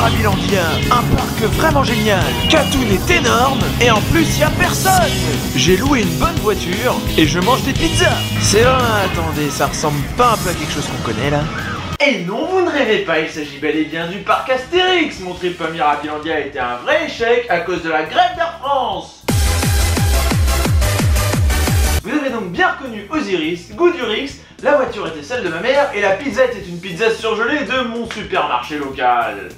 Mirabilandia, un parc vraiment génial. Katoon est énorme et en plus y a personne. J'ai loué une bonne voiture et je mange des pizzas. C'est vrai, attendez, ça ressemble pas un peu à quelque chose qu'on connaît là? Et non, vous ne rêvez pas, il s'agit bel et bien du parc Astérix. Mon trip à Mirabilandia a été un vrai échec à cause de la grève d'Air France. Vous avez donc bien reconnu Osiris, Goudurix, la voiture était celle de ma mère et la pizza était une pizza surgelée de mon supermarché local.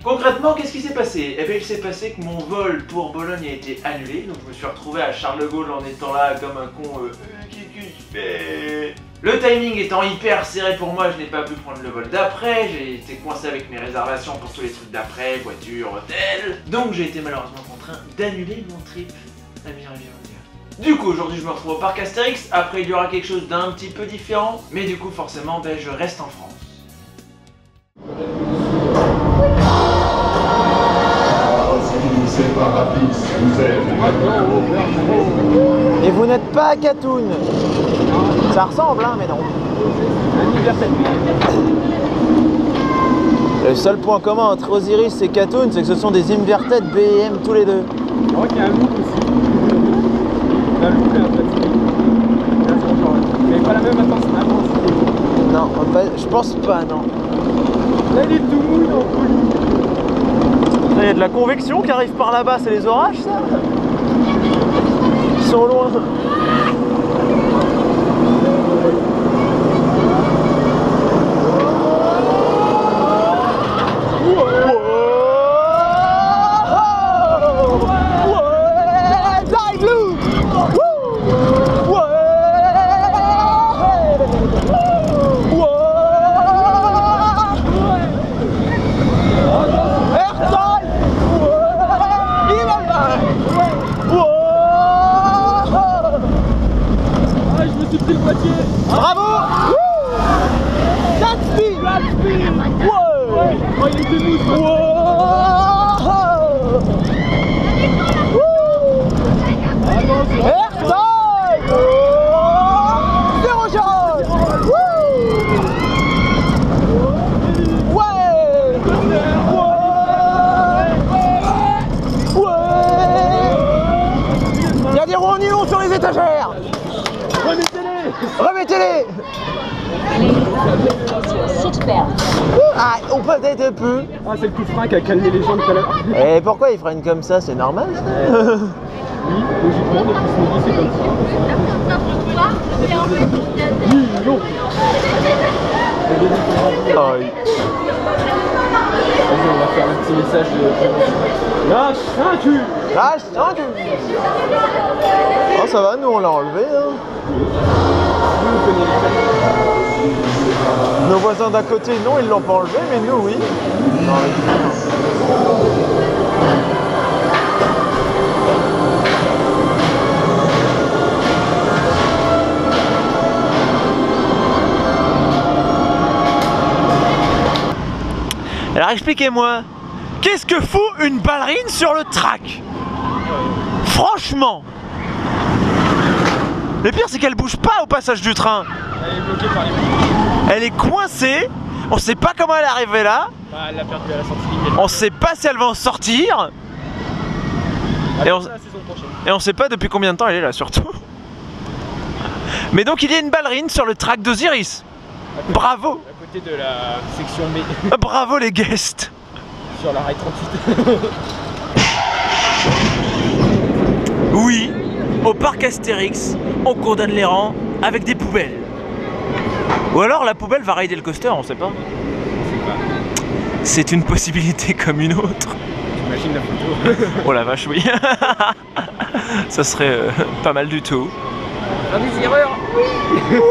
Concrètement, qu'est-ce qui s'est passé? Eh bien, il s'est passé que mon vol pour Bologne a été annulé, donc je me suis retrouvé à Charles de Gaulle en étant là comme un con. Qu'est-ce que je fais? Le timing étant hyper serré pour moi, je n'ai pas pu prendre le vol d'après, j'ai été coincé avec mes réservations pour tous les trucs d'après, voiture, hôtel. Donc j'ai été malheureusement contraint d'annuler mon trip à Mirabilandia. Du coup, aujourd'hui je me retrouve au parc Astérix, après il y aura quelque chose d'un petit peu différent, mais du coup forcément, je reste en France. Et vous n'êtes pas à Katoon. Ça ressemble, hein, mais non. Le seul point commun entre Osiris et Katoon, c'est que ce sont des inverted BM tous les deux. Je crois qu'il y a un look aussi. Un look et un platine. Mais pas la même intensité. Non, je pense pas, non. Là, il est tout mou, il est en folie. Il y a de la convection qui arrive par là-bas, c'est les orages, ça? Ils sont loin. Bravo! 4 speed! Ouais! Oh, il était mou, Il y a des roues en nylon sur les étagères! Remettez-les! Ah, on peut être un peu. Ah, c'est le coup franc qui a calmé les gens tout à l'heure. Et pourquoi ils freinent comme ça? C'est normal ça? Oui, logiquement, depuis ce midi, c'est comme ça. Non. Aïe. Vas-y, on va faire un petit message de prévention. Lâche ceinture! Lâche ceinture! Oh, ça va, nous on l'a enlevé. Hein. Nos voisins d'à côté, non, ils l'ont pas enlevé, mais nous, oui. Non, alors expliquez-moi, qu'est-ce que fout une ballerine sur le track? Franchement! Le pire c'est qu'elle bouge pas au passage du train. Elle est bloquée par les mecs. Elle est coincée, on sait pas comment elle est arrivée là. Bah, elle l'a perdu à la sortie. On sait pas si elle va en sortir. Et on... La saison prochaine. Et on sait pas depuis combien de temps elle est là surtout. Mais donc il y a une ballerine sur le track d'Osiris. Bravo! À côté de la section B. Bravo les guests! Sur la rail 38. Oui, au parc Astérix, on condamne les rangs avec des poubelles. Ou alors la poubelle va rider le coaster, on sait pas. C'est une possibilité comme une autre. J'imagine la photo. Oh la vache, oui. Ça serait pas mal du tout. Un des erreurs. Oui.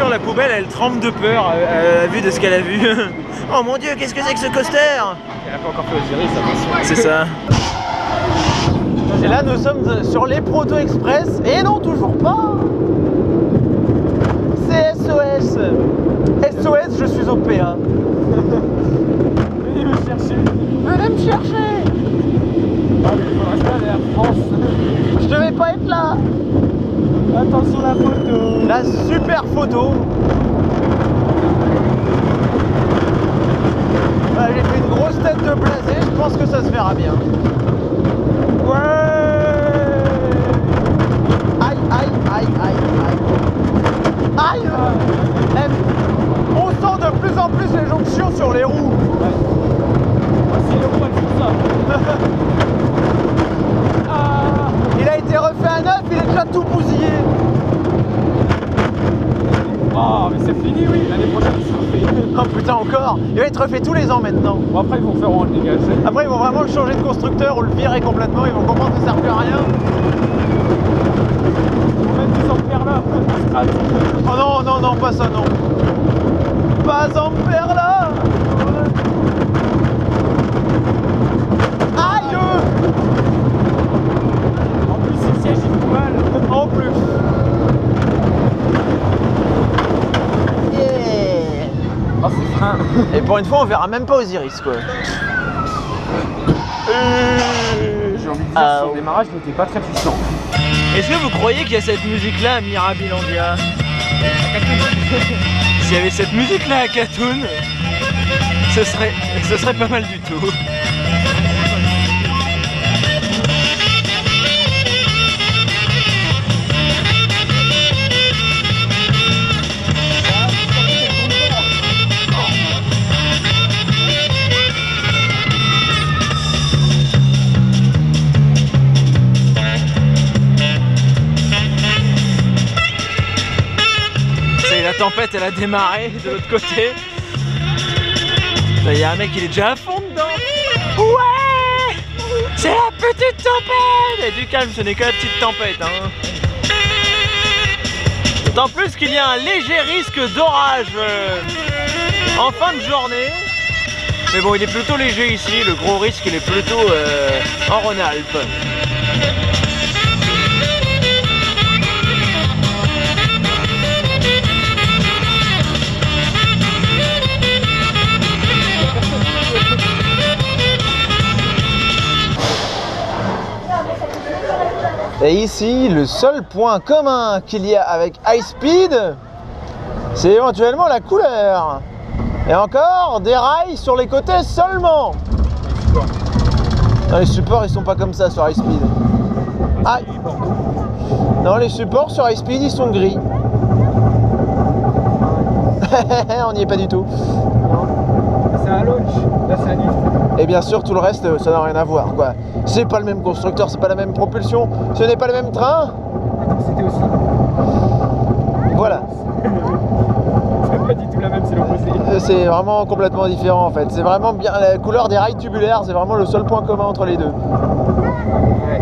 La poubelle elle tremble de peur à la vue de ce qu'elle a vu. Oh mon dieu, qu'est-ce que c'est que ce coaster? Elle a pas encore fait Osiris, attention. C'est ça. Et là nous sommes sur les Proto Express. Et non, toujours pas. C'est SOS. SOS, je suis au PA. Venez me chercher. Venez me chercher. Ah mais il faut rester à Air France. Je devais pas être là. Attention la photo. La super photo. Voilà, j'ai fait une grosse tête de blasé, je pense que ça se verra bien. Ouais. Aïe, aïe, aïe, aïe, aïe. Aïe. On sent de plus en plus les jonctions sur les roues. Si les roues elles font ça. Ah. Il a été refait à neuf, il est déjà tout bousillé. Oh mais c'est fini oui, l'année prochaine il sera fait. Oh putain encore. Il va être refait tous les ans maintenant. Bon après ils vont faire en le dégager. Après ils vont vraiment le changer de constructeur ou le virer complètement, ils vont comprendre que ça ne sert plus à rien. Ils vont mettre des ampères là. Oh non, non, non, pas ça non. Pas Ampère là. Aïe. En plus c'est le siège il fout mal. En plus. Oh c'est frein. Et pour une fois on verra même pas Osiris quoi. J'ai envie de dire son démarrage n'était pas très puissant. Est-ce que vous croyez qu'il y a cette musique là à Mirabilandia? S'il y avait cette musique là à Katoun, ce serait pas mal du tout. La tempête elle a démarré de l'autre côté. Il y a un mec il est déjà à fond dedans. Ouais, c'est la petite tempête. Et du calme, ce n'est que la petite tempête hein. D'autant plus qu'il y a un léger risque d'orage en fin de journée. Mais bon il est plutôt léger ici. Le gros risque il est plutôt en Rhône-Alpes. Et ici, le seul point commun qu'il y a avec High Speed, c'est éventuellement la couleur. Et encore, des rails sur les côtés seulement. Non, les supports, ils sont pas comme ça sur High Speed. Ah. Non, les supports sur High Speed, ils sont gris. On n'y est pas du tout. C'est un launch, là c'est un lift. Et bien sûr tout le reste ça n'a rien à voir quoi. C'est pas le même constructeur, c'est pas la même propulsion, ce n'est pas le même train. C'était aussi. Voilà. C'est pas du tout la même, c'est l'opposé. C'est vraiment complètement différent en fait. C'est vraiment bien la couleur des rails tubulaires, c'est vraiment le seul point commun entre les deux. Ouais.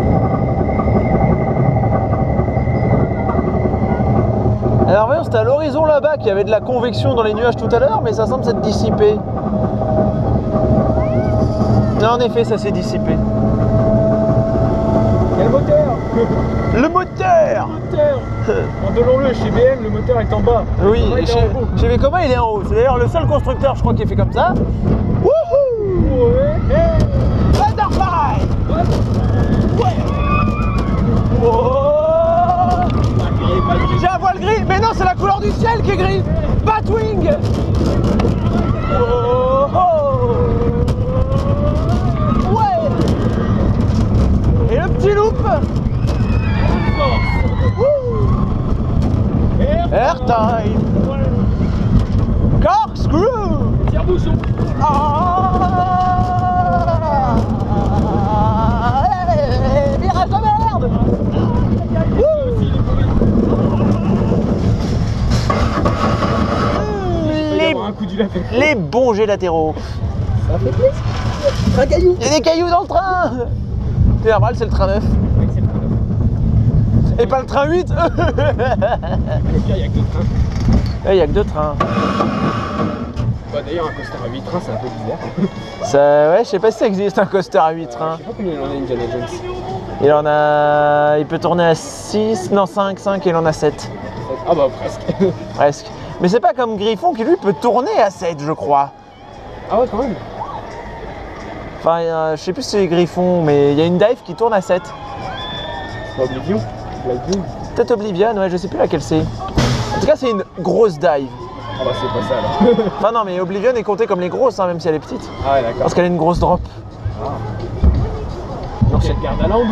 Alors voyons, c'était à l'horizon là-bas qu'il y avait de la convection dans les nuages tout à l'heure, mais ça semble s'être dissipé. Non, en effet, ça s'est dissipé. Il y a le moteur. Le moteur. Le moteur. Rendons-le, chez BM, le moteur est en bas. Oui, il est en haut. chez Vekoma, il est en haut. C'est d'ailleurs le seul constructeur, je crois, qui est fait comme ça. Wouhou. Ouais. Butterfly. Ouais. Oh. J'ai un voile gris, mais non, c'est la couleur du ciel qui est gris. Batwing. Oh, oh. Ouais. Et le petit loop. Airtime. Corkscrew. Tire-bouchon. Virage de merde. Les bons jets latéraux. Ça fait plaisir. Un caillou. Il y a des cailloux dans le train. C'est normal, c'est le train 9. Oui, c'est le train 9. Et pas le train 8. Le pire, il n'y a que deux trains. Il n'y a que deux trains. Bah d'ailleurs un coaster à 8 trains c'est un peu bizarre. Ça, ouais, je sais pas si ça existe un coaster à 8 trains. Je sais pas combien il en a Indiana Jones. Il peut tourner à 6, non 5 et il en a 7. Ah bah presque. Presque. Mais c'est pas comme Griffon qui lui peut tourner à 7 je crois. Ah ouais quand même. Enfin, je sais plus si c'est Griffon, mais il y a une dive qui tourne à 7. C'est pas Oblivion. Peut-être Oblivion, ouais, je sais plus laquelle c'est. En tout cas, c'est une grosse dive. Ah bah c'est pas ça alors. Enfin non, mais Oblivion est comptée comme les grosses, hein, même si elle est petite. Ah ouais d'accord. Parce qu'elle a une grosse drop. Donc c'est Gardaland ou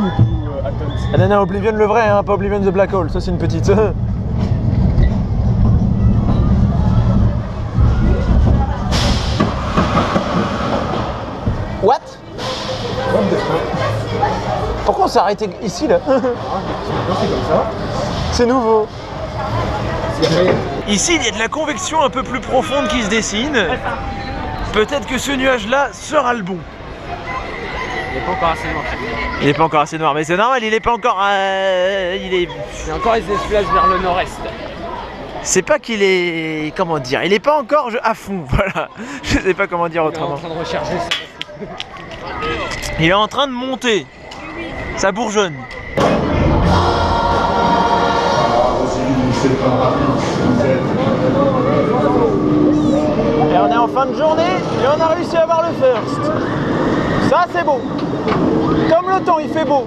Athens? Non, non, Oblivion le vrai, hein, pas Oblivion the Black Hole, ça c'est une petite. What? Pourquoi on s'est arrêté ici là? C'est comme ça. C'est nouveau. C'est vrai. Ici, il y a de la convection un peu plus profonde qui se dessine. Peut-être que ce nuage-là sera le bon. Il est pas encore assez noir. Il n'est pas encore assez noir, mais c'est normal, il est pas encore... il est... Il y a encore les effluages vers le nord-est. C'est pas qu'il est... Comment dire? Il est pas encore à fond, voilà. Je sais pas comment dire Il est en autrement. train de recharger. Il est en train de monter. Ça bourgeonne. Et on est en fin de journée et on a réussi à avoir le first. Ça c'est beau. Comme le temps il fait beau.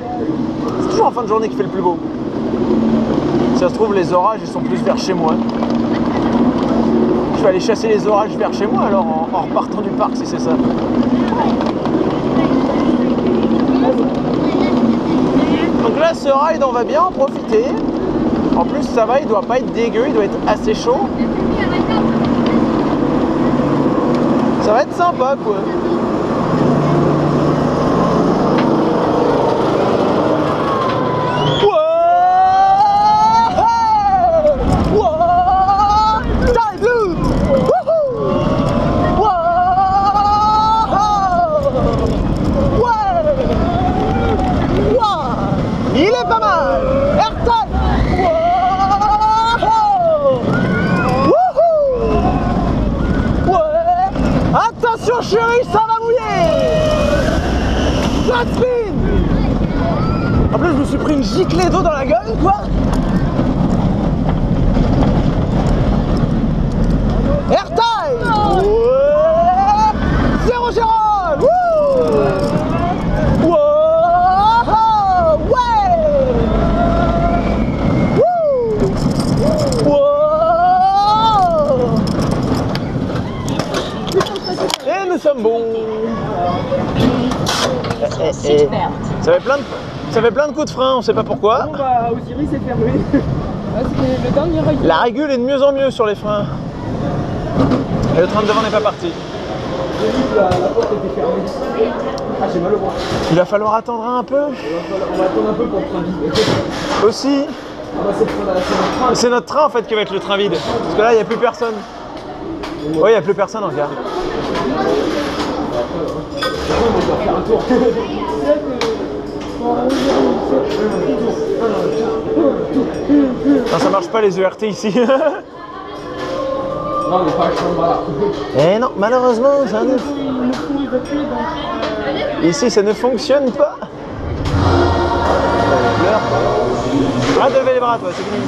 C'est toujours en fin de journée qu'il fait le plus beau. Si ça se trouve les orages ils sont plus vers chez moi. Je vais aller chasser les orages vers chez moi alors en repartant du parc si c'est ça. Donc là ce ride on va bien en profiter. En plus ça va, il doit pas être dégueu, il doit être assez chaud. Ça va être sympa quoi. Il est pas mal. AirTag. Attention chérie, ça va mouiller. Flat spin. En plus je me suis pris une giclée d'eau dans la gueule quoi. AirTime. Ouais. 0 Gérald. Wow. Ouais. Wow. Et nous sommes bons. Ça fait plein de coups de frein, on sait pas pourquoi. Bon bah Osiris est fermé. Ah, c'est le dernier régule. La régule est de mieux en mieux sur les freins. Et le train de devant n'est pas parti. J'ai vu que la porte était fermée. Ah j'ai mal au bras. Il va falloir attendre un peu. On va attendre un peu pour le train vide. Aussi. Ah bah c'est notre train. C'est notre train en fait qui va être le train vide. Parce que là il n'y a plus personne. Oui, il n'y a plus personne en gare. On va faire un tour. Non, ça marche pas les ERT ici. Non, on n'est pas à Chambala. Eh non, malheureusement, ça ne... Ici, ça ne fonctionne pas. Arrête de lever les bras, toi, c'est fini.